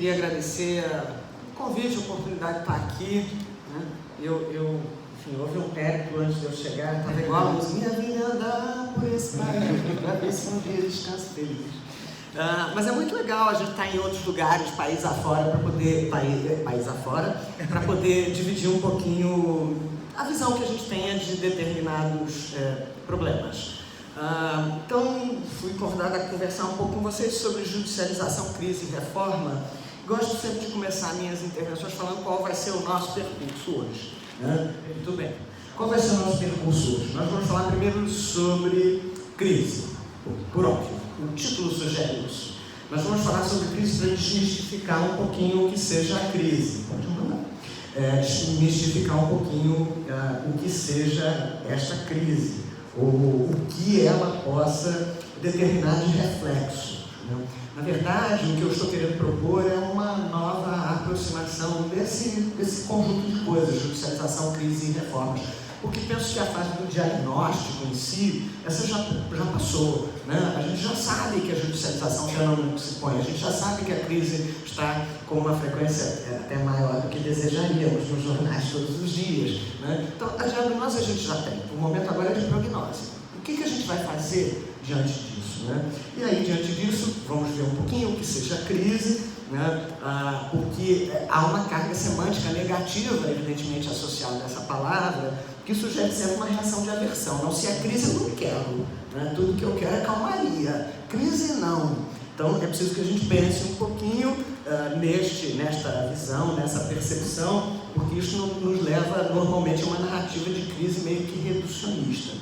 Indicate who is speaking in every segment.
Speaker 1: queria agradecer o convite, a oportunidade de estar aqui, né? Enfim, houve um périplo antes de eu chegar, estava igual a música, minha vida é andar por esse país, para ver se um dia descanso feliz. Mas é muito legal a gente estar em outros lugares, país afora, para poder dividir um pouquinho a visão que a gente tenha de determinados problemas. Então, fui convidado a conversar um pouco com vocês sobre judicialização, crise e reforma. Gosto sempre de começar minhas intervenções falando qual vai ser o nosso percurso hoje. Muito bem. Qual vai ser o nosso percurso hoje? Nós vamos falar primeiro sobre crise. Por óbvio, o título sugere isso. Nós vamos falar sobre crise para desmistificar um pouquinho o que seja a crise. Pode mandar. Desmistificar um pouquinho o que seja esta crise, ou o que ela possa determinar de reflexos. Na verdade, o que eu estou querendo propor é uma nova aproximação desse conjunto de coisas, judicialização, crise e reformas. Porque penso que a fase do diagnóstico em si, essa já passou, né? A gente já sabe que a judicialização é um fenômeno que se põe, a gente já sabe que a crise está com uma frequência até maior do que desejaríamos nos jornais todos os dias, né? Então, a diagnose a gente já tem, o momento agora é de prognose. O que a gente vai fazer diante disso, né? E aí, diante disso, vamos ver um pouquinho o que seja a crise, né? Porque há uma carga semântica negativa, evidentemente, associada a essa palavra, que sugere sempre uma reação de aversão. Não, se é crise, eu não quero, né? Tudo que eu quero é calmaria. Crise, não. Então, é preciso que a gente pense um pouquinho nesta visão, nessa percepção, porque isso nos leva, normalmente, a uma narrativa de crise meio que reducionista.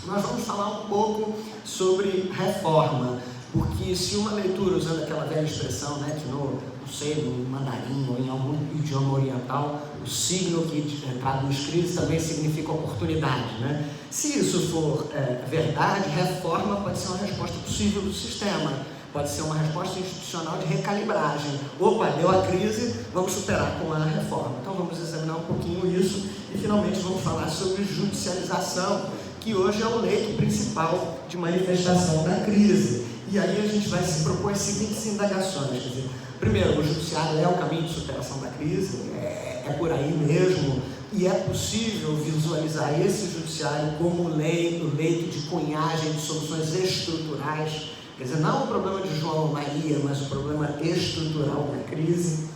Speaker 1: Nós vamos falar um pouco sobre reforma, porque se uma leitura, usando aquela velha expressão, né, que no mandarim ou em algum idioma oriental, o signo que traduz crise também significa oportunidade, né? Se isso for verdade, reforma pode ser uma resposta possível do sistema, pode ser uma resposta institucional de recalibragem. Opa, deu a crise, vamos superar com a reforma. Então vamos examinar um pouquinho isso e finalmente vamos falar sobre judicialização, que hoje é o leito principal de manifestação da crise. E aí a gente vai se propor as seguintes indagações, quer dizer, primeiro, o judiciário é o caminho de superação da crise, é por aí mesmo, e é possível visualizar esse judiciário como o leito de cunhagem de soluções estruturais, quer dizer, não o problema de João ou Maria, mas o problema estrutural da crise.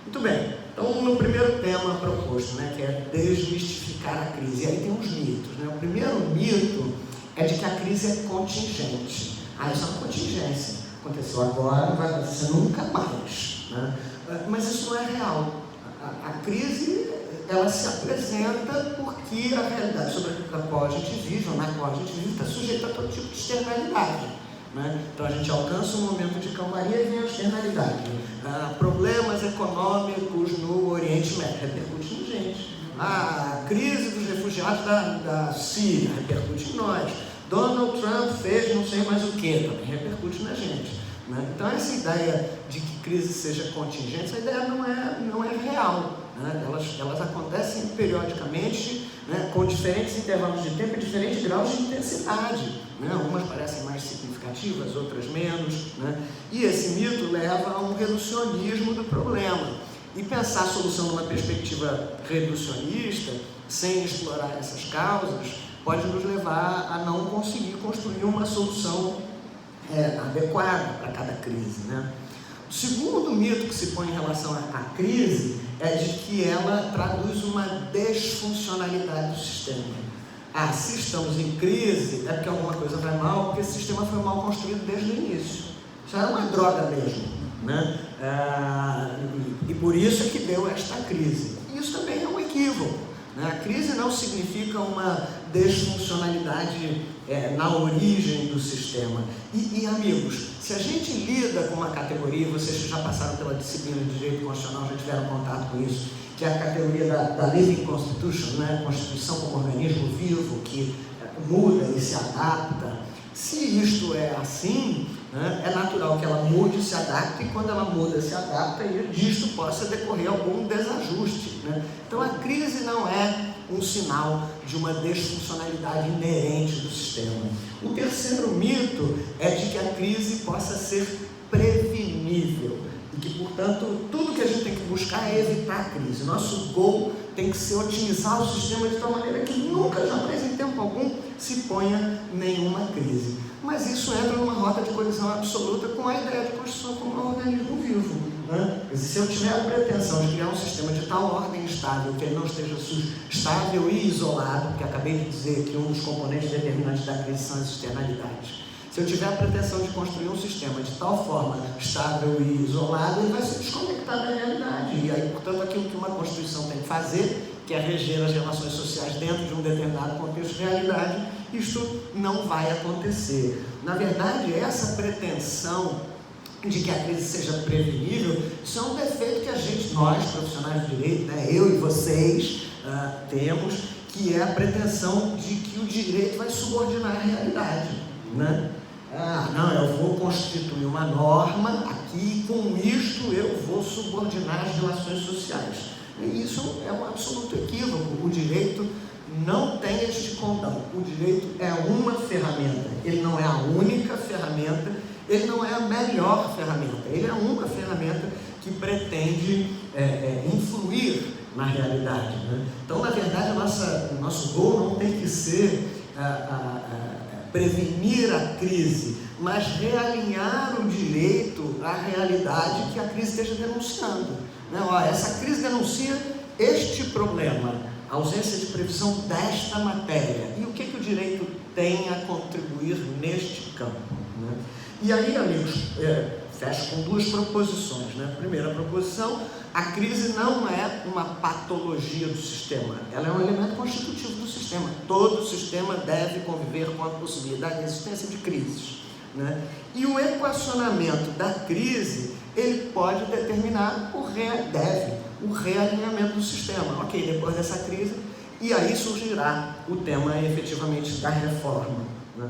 Speaker 1: Muito bem, então no primeiro tema proposto, né, que é desmistificar a crise, e aí tem uns mitos, né? O primeiro mito é de que a crise é contingente. Isso é uma contingência, aconteceu agora, não vai acontecer nunca mais, né? Mas isso não é real. A crise, ela se apresenta porque a realidade sobre a qual a gente vive, ou na qual a gente vive, está sujeita a todo tipo de externalidade, né? Então a gente alcança um momento de calmaria e vem a externalidade. Problemas econômicos no Oriente Médio, repercute em gente. A crise dos refugiados da Síria, repercute em nós. Donald Trump fez não sei mais o que, também repercute na gente, né? Então essa ideia de que crise seja contingente, essa ideia não é real, né? Elas acontecem periodicamente, né, com diferentes intervalos de tempo e diferentes graus de intensidade, né? Algumas parecem mais significativas, outras menos, né? E esse mito leva a um reducionismo do problema. E pensar a solução numa perspectiva reducionista, sem explorar essas causas, pode nos levar a não conseguir construir uma solução adequada para cada crise, né? O segundo mito que se põe em relação à crise é de que ela traduz uma desfuncionalidade do sistema. Se estamos em crise, é porque alguma coisa vai mal, porque esse sistema foi mal construído desde o início. Isso era uma droga mesmo, né? E por isso é que deu esta crise. E isso também é um equívoco. A crise não significa uma desfuncionalidade na origem do sistema. E amigos, se a gente lida com uma categoria, vocês que já passaram pela disciplina de direito constitucional já tiveram contato com isso, que é a categoria da Living Constitution, né? A Constituição como organismo vivo que muda e se adapta. Se isto é assim, né, é natural que ela mude e se adapte, e quando ela muda e se adapta, e disto possa decorrer algum desajuste, né? Então a crise não é um sinal de uma desfuncionalidade inerente do sistema. O terceiro mito é de que a crise possa ser prevenível. e que, portanto, tudo que a gente tem que buscar é evitar a crise. Nosso goal tem que ser otimizar o sistema de tal maneira que nunca, jamais, em tempo algum, se ponha nenhuma crise. Mas isso entra numa rota de colisão absoluta com a ideia de Constituição como um organismo vivo, né? Se eu tiver a pretensão de criar um sistema de tal ordem estável, que ele não esteja estável e isolado, porque acabei de dizer que um dos componentes determinantes da crise são as externalidades. Se eu tiver a pretensão de construir um sistema de tal forma estável e isolado, ele vai se desconectar da realidade. E aí, portanto, aquilo que uma Constituição tem que fazer, que é reger as relações sociais dentro de um determinado contexto de realidade, isto não vai acontecer. Na verdade, essa pretensão de que a crise seja prevenível, isso é um defeito que a gente, nós, profissionais de direito, né, eu e vocês, temos, que é a pretensão de que o direito vai subordinar a realidade, né? Não, eu vou constituir uma norma aqui e com isto eu vou subordinar as relações sociais. E isso é um absoluto equívoco. O direito não tem este condão. O direito é uma ferramenta. Ele não é a única ferramenta, ele não é a melhor ferramenta. Ele é uma ferramenta que pretende influir na realidade, né? Então, na verdade, o nosso goal não tem que ser prevenir a crise, mas realinhar o direito à realidade que a crise esteja denunciando. Não, essa crise denuncia este problema, a ausência de previsão desta matéria. E o que o direito tem a contribuir neste campo, né? E aí, amigos, fecho com duas proposições, né? Primeira proposição: a crise não é uma patologia do sistema, ela é um elemento constitutivo do sistema. Todo sistema deve conviver com a possibilidade de existência de crises, né? E o equacionamento da crise, ele pode determinar o realinhamento do sistema. Ok, depois dessa crise, e aí surgirá o tema efetivamente da reforma, né?